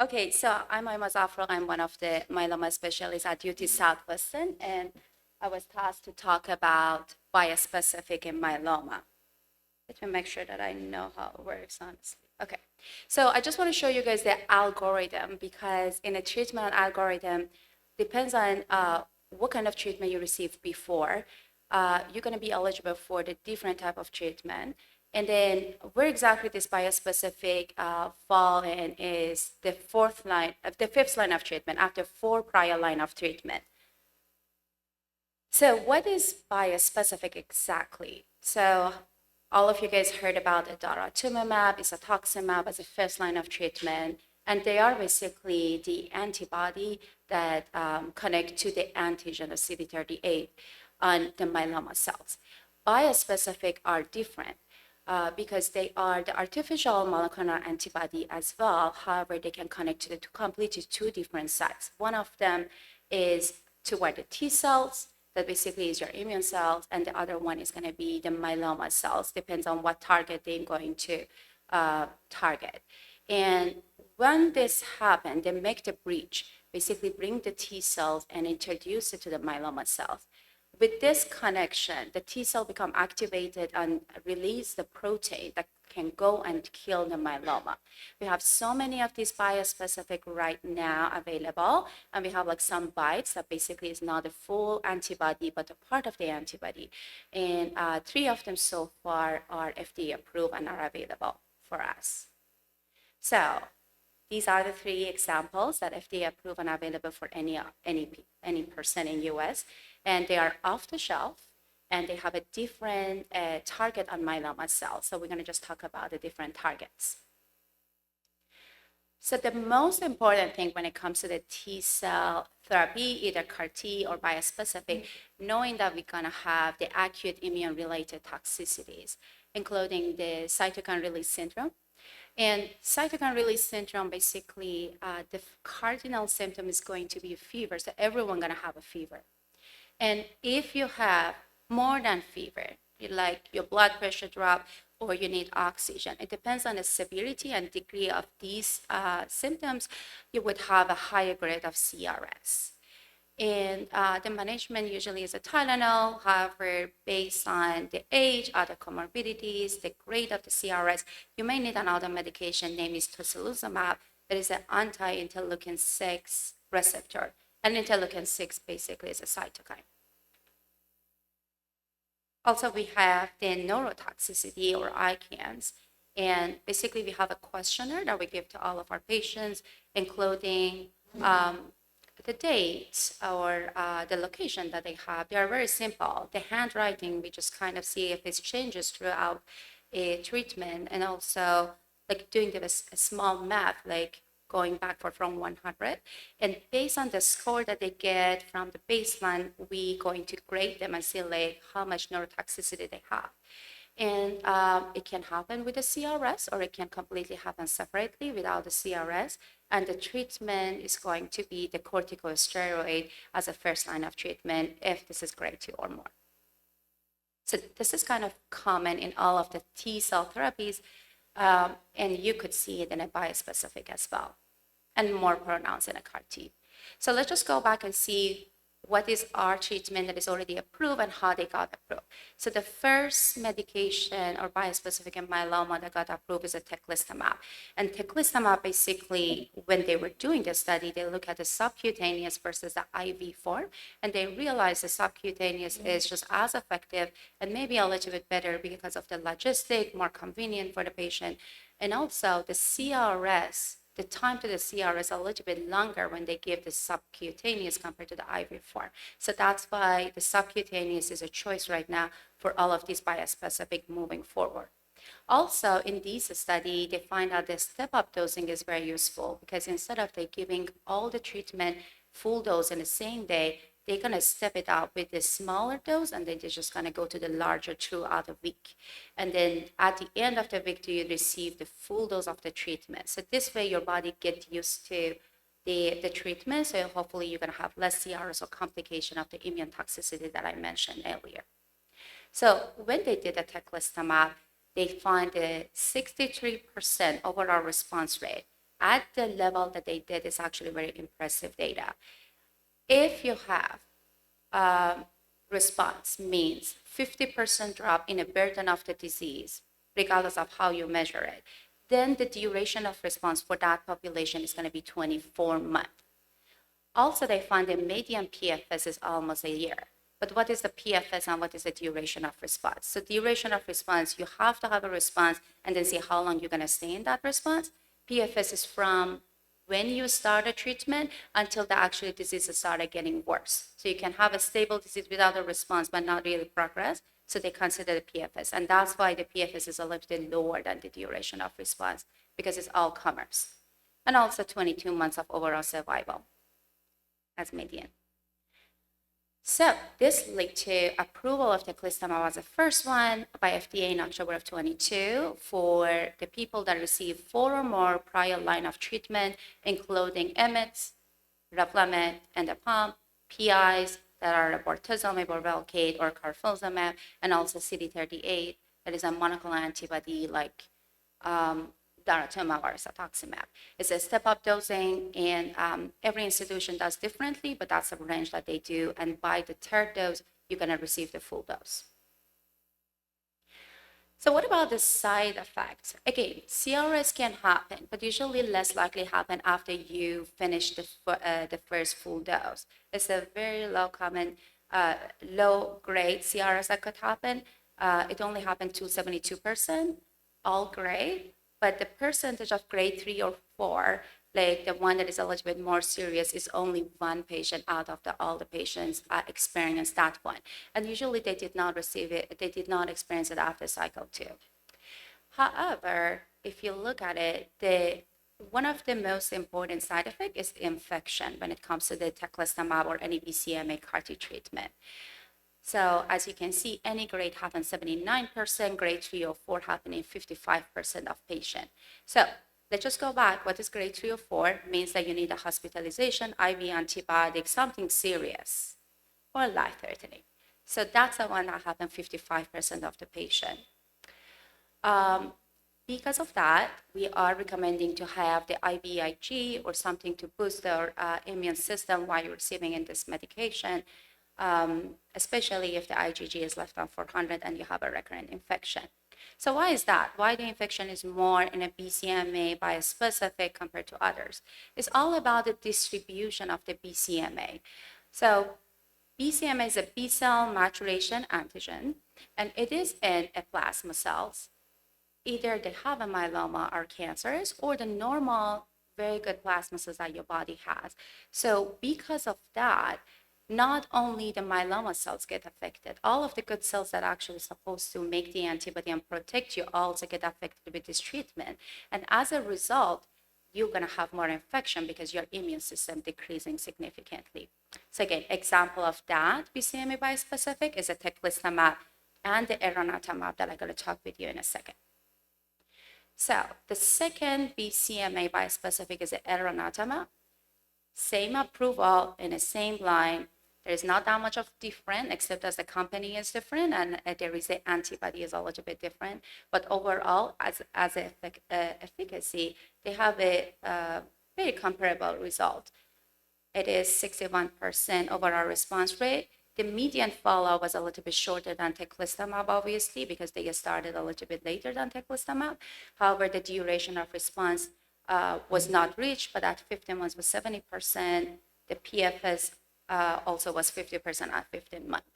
Okay, so I'm Myeloma Zafro. I'm one of the myeloma specialists at UT Southwestern, and I was tasked to talk about bispecific in myeloma. Let me make sure that I know how it works, honestly. Okay, so I just want to show you guys the algorithm because in a treatment algorithm, depends on what kind of treatment you received before. You're going to be eligible for the different type of treatment. And then where exactly this biospecific fall in is the fifth line of treatment after 4 prior line of treatment. So what is biospecific exactly? So all of you guys heard about daratumumab, isatuximab as a first line of treatment, and they are basically the antibody that connect to the antigen of CD38 on the myeloma cells. Biospecific are different. Because they are the artificial monoclonal antibody as well. However, they can connect to the completely two different sites. One of them is toward the T cells, that basically is your immune cells, and the other one is going to be the myeloma cells, depends on what target they're going to target. And when this happens, they make the breach, basically bring the T cells and introduce it to the myeloma cells. With this connection, the T cell become activated and release the protein that can go and kill the myeloma. We have so many of these biospecific right now available, and we have like some bites that basically is not a full antibody, but a part of the antibody. And 3 of them so far are FDA approved and are available for us. So these are the 3 examples that FDA approved and available for any person in US, and they are off the shelf, and they have a different target on myeloma cells. So we're going to just talk about the different targets. So the most important thing when it comes to the T cell therapy, either CAR T or bispecific, knowing that we're going to have the acute immune-related toxicities, including the cytokine release syndrome. And cytokine release syndrome, basically, the cardinal symptom is going to be a fever. So everyone's going to have a fever. And if you have more than fever, like your blood pressure drop or you need oxygen, it depends on the severity and degree of these symptoms, you would have a higher grade of CRS. And the management usually is a Tylenol. However, based on the age, other comorbidities, the grade of the CRS, you may need another medication named is tocilizumab. That is an anti-interleukin 6 receptor. And interleukin 6 basically is a cytokine. Also, we have the neurotoxicity or ICANS. And basically, we have a questionnaire that we give to all of our patients, including the date or the location that they have. They are very simple. The handwriting, we just kind of see if it changes throughout a treatment, and also like doing a small math, like going backward from 100. And based on the score that they get from the baseline, we going to grade them and see like how much neurotoxicity they have. And it can happen with the CRS, or it can completely happen separately without the CRS. And the treatment is going to be the corticosteroid as a first line of treatment if this is grade 2 or more. So this is kind of common in all of the T cell therapies, and you could see it in a bispecific as well, and more pronounced in a CAR T. So let's just go back and see what is our treatment that is already approved and how they got approved. So the first medication or bispecific in myeloma that got approved is a teclistamab. And teclistamab, basically, when they were doing the study, they look at the subcutaneous versus the IV form, and they realized the subcutaneous is just as effective and maybe a little bit better because of the logistic, more convenient for the patient. And also the CRS, the time to the CR is a little bit longer when they give the subcutaneous compared to the IV form. So that's why the subcutaneous is a choice right now for all of these bispecific moving forward. Also, in this study, they find out the step-up dosing is very useful because instead of they giving all the treatment full dose in the same day, they're going to step it up with a smaller dose, and then they're just going to go to the larger throughout the week. And then at the end of the week, you receive the full dose of the treatment. So this way, your body gets used to the treatment. So hopefully, you're going to have less CRS or complication of the immune toxicity that I mentioned earlier. So when they did the teclistamab, they find a 63% overall response rate at the level that they did is actually very impressive data. If you have response, means 50% drop in the burden of the disease, regardless of how you measure it, then the duration of response for that population is going to be 24 months. Also, they find the median PFS is almost a year. But what is the PFS and what is the duration of response? So duration of response, you have to have a response and then see how long you're going to stay in that response. PFS is from when you start a treatment until the actual disease started getting worse. So you can have a stable disease without a response, but not really progress. So they consider the PFS. And that's why the PFS is a little bit lower than the duration of response, because it's all comers. And also 22 months of overall survival as median. So this led to approval of teclistamab as the first one by FDA in October of 22 for the people that receive 4 or more prior line of treatment, including IMiDs, Revlimid, and the pump, PIs that are bortezomib or Velcade or carfilzomib, and also CD38 that is a monoclonal antibody like daratumumab or cetuximab. It's a step-up dosing, and every institution does differently, but that's the range that they do. And by the third dose, you're going to receive the full dose. So what about the side effects? Again, CRS can happen, but usually less likely happen after you finish the first full dose. It's a very low common, low-grade CRS that could happen. It only happened to 72%, all grade. But the percentage of grade 3 or 4, like the one that is a little bit more serious, is only one patient out of all the patients experienced that one. And usually they did not receive it, they did not experience it after cycle 2. However, if you look at it, one of the most important side effects is infection when it comes to the teclistamab or any BCMA CAR-T treatment. So as you can see, any grade happens 79%, grade 3 or 4 happening 55% of patients. So let's just go back. What is grade 3 or 4? Means that you need a hospitalization, IV antibiotics, something serious or life-threatening. So that's the one that happened 55% of the patient. Because of that, we are recommending to have the IVIG or something to boost their immune system while you're receiving in this medication. Especially if the IgG is less than 400 and you have a recurrent infection. So why is that? Why the infection is more in a BCMA bispecific compared to others? It's all about the distribution of the BCMA. So BCMA is a B-cell maturation antigen, and it is in a plasma cells. Either they have a myeloma or cancers, or the normal, very good plasma cells that your body has. So because of that, not only the myeloma cells get affected, all of the good cells that are actually supposed to make the antibody and protect you also get affected with this treatment. And as a result, you're going to have more infection because your immune system decreasing significantly. So again, example of that BCMA bispecific is a teclistamab and the elranatamab that I'm going to talk with you in a second. So the second BCMA bispecific is the elranatamab. Same approval in the same line. There is not that much of different, except as the company is different and there is the antibody is a little bit different. But overall, as efficacy, they have a very comparable result. It is 61% overall response rate. The median follow was a little bit shorter than teclistamab, obviously, because they started a little bit later than teclistamab. However, the duration of response was not reached, but at 15 months was 70%. The PFS also was 50% at 15 months.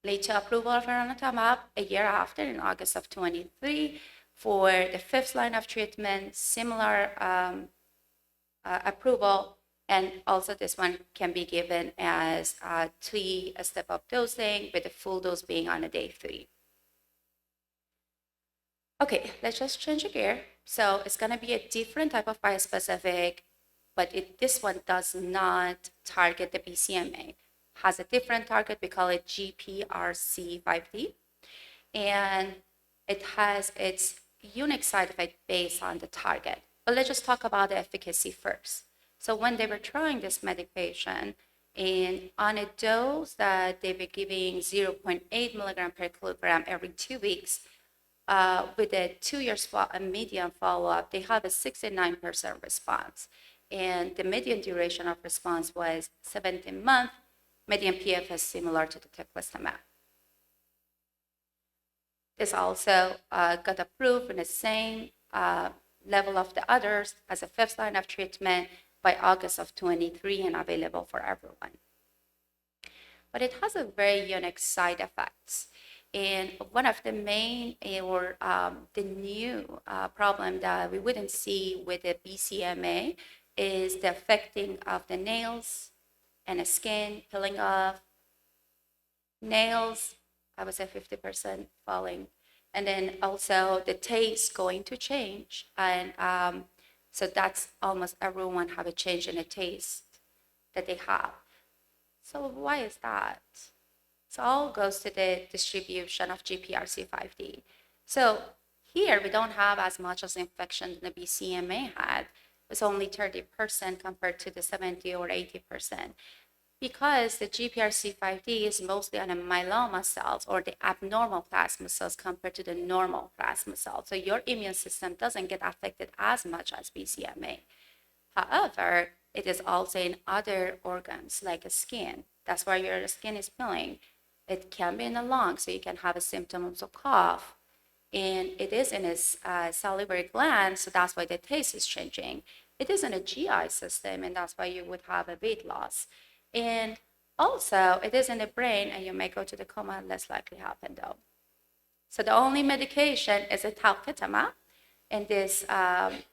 Later approval of elranatamab a year after, in August of 23, for the 5th line of treatment, similar approval, and also this one can be given as 3 step-up dosing, with the full dose being on a day 3. Okay, let's just change a gear. So it's going to be a different type of bispecific, but this one does not target the BCMA. Has a different target. We call it GPRC5D. And it has its unique side effect based on the target. But let's just talk about the efficacy first. So when they were trying this medication, on a dose that they were giving 0.8 milligram per kilogram every 2 weeks, with a 2 years median follow-up, they have a 69% response. And the median duration of response was 17 months, median PFS similar to the teclistamab. This also got approved in the same level of the others as a fifth line of treatment by August of 23 and available for everyone. But it has a very unique side effects. And one of the main or the new problem that we wouldn't see with the BCMA is the affecting of the nails and the skin, peeling off, nails, I would say 50% falling. And then also the taste going to change. And so that's almost everyone have a change in the taste that they have. So why is that? So all goes to the distribution of GPRC5D. So here we don't have as much as infection the BCMA had. It's only 30% compared to the 70 or 80%. Because the GPRC5D is mostly on the myeloma cells or the abnormal plasma cells compared to the normal plasma cells. So your immune system doesn't get affected as much as BCMA. However, it is also in other organs like the skin. That's why your skin is peeling. It can be in the lungs, so you can have a symptoms of cough. And it is in its salivary gland, so that's why the taste is changing. It is in a GI system, and that's why you would have a weight loss. And also, it is in the brain, and you may go to the coma, less likely happen though. So the only medication is a talquetamab in this line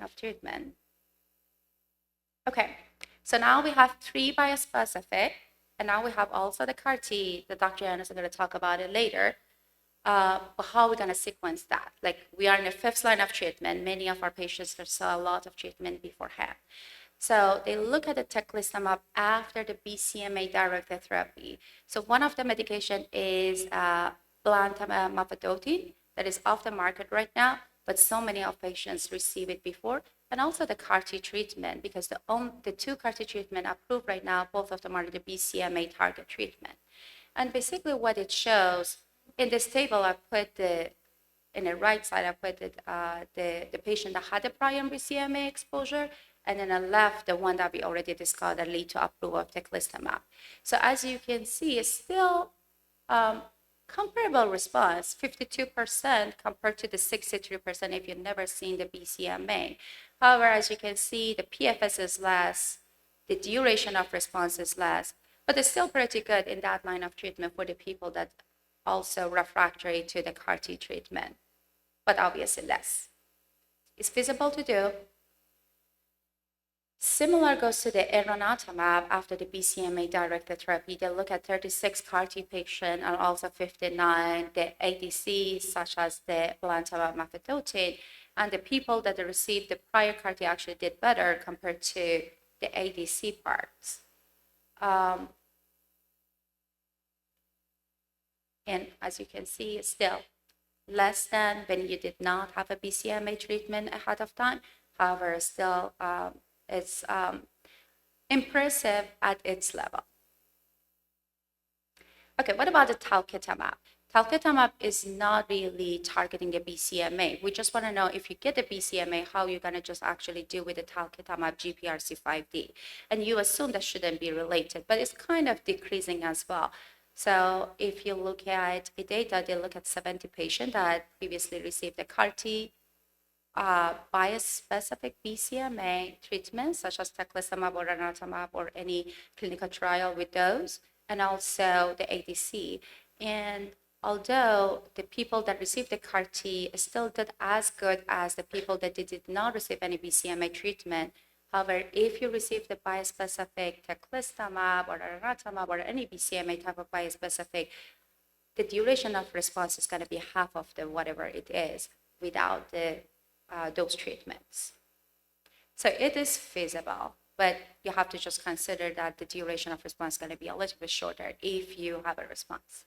of treatment. Okay, so now we have 3 bispecific, and now we have also the CAR-T. The Dr. Yannis is going to talk about it later. But how are we going to sequence that? Like, we are in the 5th line of treatment. Many of our patients saw a lot of treatment beforehand. So they look at the teclistamab after the BCMA-directed therapy. So one of the medication is belantamab mafodotin that is off the market right now, but so many of patients receive it before, and also the CAR-T treatment, because the 2 CAR-T treatment approved right now, both of them are the BCMA target treatment. And basically what it shows, in this table, I put in the right side, I put the patient that had a prior BCMA exposure, and then on the left, the one that we already discussed that lead to approval of teclistamab. So as you can see, it's still comparable response, 52% compared to the 63% if you've never seen the BCMA. However, as you can see, the PFS is less, the duration of response is less, but it's still pretty good in that line of treatment for the people that also refractory to the CAR-T treatment, but obviously less. It's feasible to do. Similar goes to the elranatamab after the BCMA-directed therapy. They look at 36 CAR-T patients and also 59 the ADCs, such as the belantamab mafodotin, and the people that received the prior CAR-T actually did better compared to the ADC parts. And as you can see, it's still less than when you did not have a BCMA treatment ahead of time. However, still it's impressive at its level. Okay, what about the talquetamab? Talquetamab is not really targeting the BCMA. We just want to know if you get the BCMA, how you're going to just actually do with the talquetamab GPRC5D. And you assume that shouldn't be related, but it's kind of decreasing as well. So if you look at the data, they look at 70 patients that previously received the CAR-T, bispecific BCMA treatments, such as teclistamab or elranatamab or any clinical trial with those, and also the ADC. And although the people that received the CAR-T still did as good as the people that did not receive any BCMA treatment, however, if you receive the bispecific teclistamab or elranatamab or any BCMA type of bispecific, the duration of response is going to be half of the whatever it is without the those treatments. So it is feasible, but you have to just consider that the duration of response is going to be a little bit shorter if you have a response.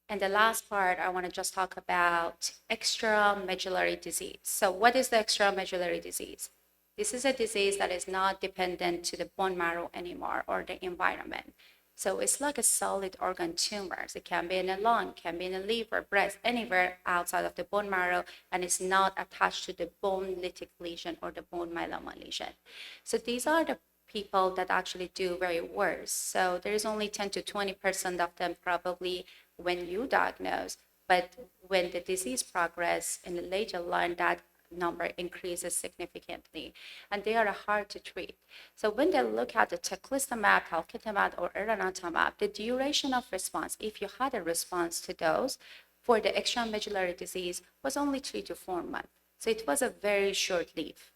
And the last part, I want to just talk about extramedullary disease. So what is the extramedullary disease? This is a disease that is not dependent to the bone marrow anymore or the environment. So it's like a solid organ tumors. It can be in the lung, can be in the liver, breast, anywhere outside of the bone marrow, and it's not attached to the bone lytic lesion or the bone myeloma lesion. So these are the people that actually do very worse. So there is only 10 to 20% of them probably when you diagnose, but when the disease progress in the later line, that number increases significantly, and they are hard to treat. So when they look at the teclistamab, talquetamab, or elranatamab, the duration of response, if you had a response to those for the extramedullary disease, was only 3 to 4 months. So it was a very short lived.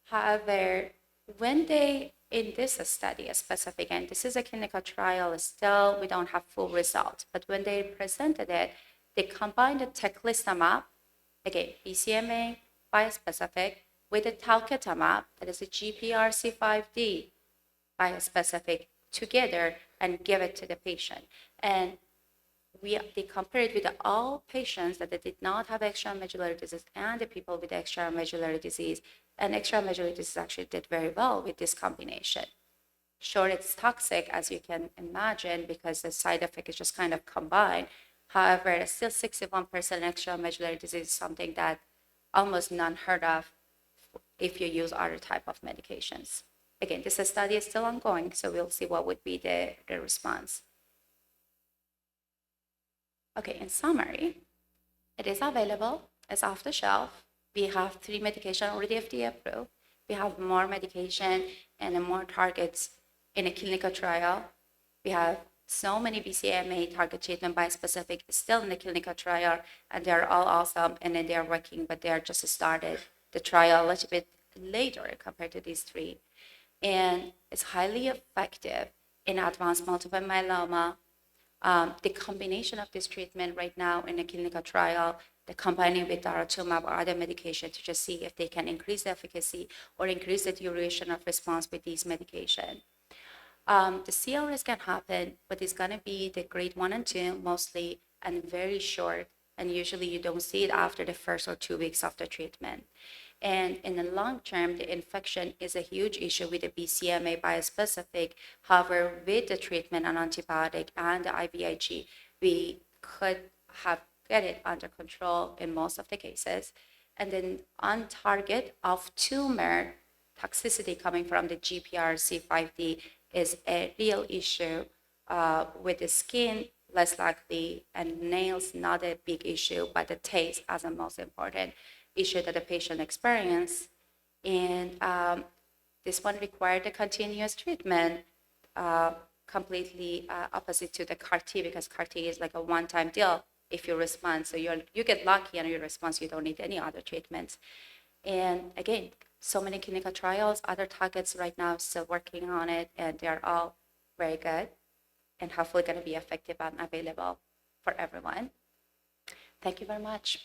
However, when they, in this study specific, and this is a clinical trial, still we don't have full results, but when they presented it, they combined the teclistamab, again, BCMA bispecific, with the talquetamab, that is a GPRC5D bispecific, together and give it to the patient. And they compared with all patients that they did not have extramedullary disease and the people with extramedullary disease. And extramedullary disease actually did very well with this combination. Sure, it's toxic, as you can imagine, because the side effect is just kind of combined. However, still 61% extramedullary disease is something that almost none heard of if you use other type of medications. Again, this study is still ongoing, so we'll see what would be the response. Okay, in summary, it is available, it's off the shelf. We have 3 medications already FDA approved. We have more medication and more targets in a clinical trial. We have so many BCMA target treatment bispecific still in the clinical trial, and they're all awesome, and then they're working, but they are just started the trial a little bit later compared to these 3. And it's highly effective in advanced multiple myeloma. The combination of this treatment right now in a clinical trial, the combining with daratumumab or other medication to just see if they can increase the efficacy or increase the duration of response with these medication. The CRS can happen, but it's going to be the grade 1 and 2 mostly, and very short, and usually you don't see it after the first or 2 weeks of the treatment. And in the long term, the infection is a huge issue with the BCMA bispecific. However, with the treatment and antibiotic and the IVIG, we could have get it under control in most of the cases. And then on target of tumor toxicity coming from the GPRC5D is a real issue. With the skin, less likely, and nails, not a big issue, but the taste as the most important issue that the patient experience. And this one required a continuous treatment, completely opposite to the CAR-T, because CAR-T is like a one-time deal if you respond. So you get lucky and you respond, so you don't need any other treatments. And again, so many clinical trials, other targets right now still working on it, and they're all very good and hopefully going to be effective and available for everyone. Thank you very much.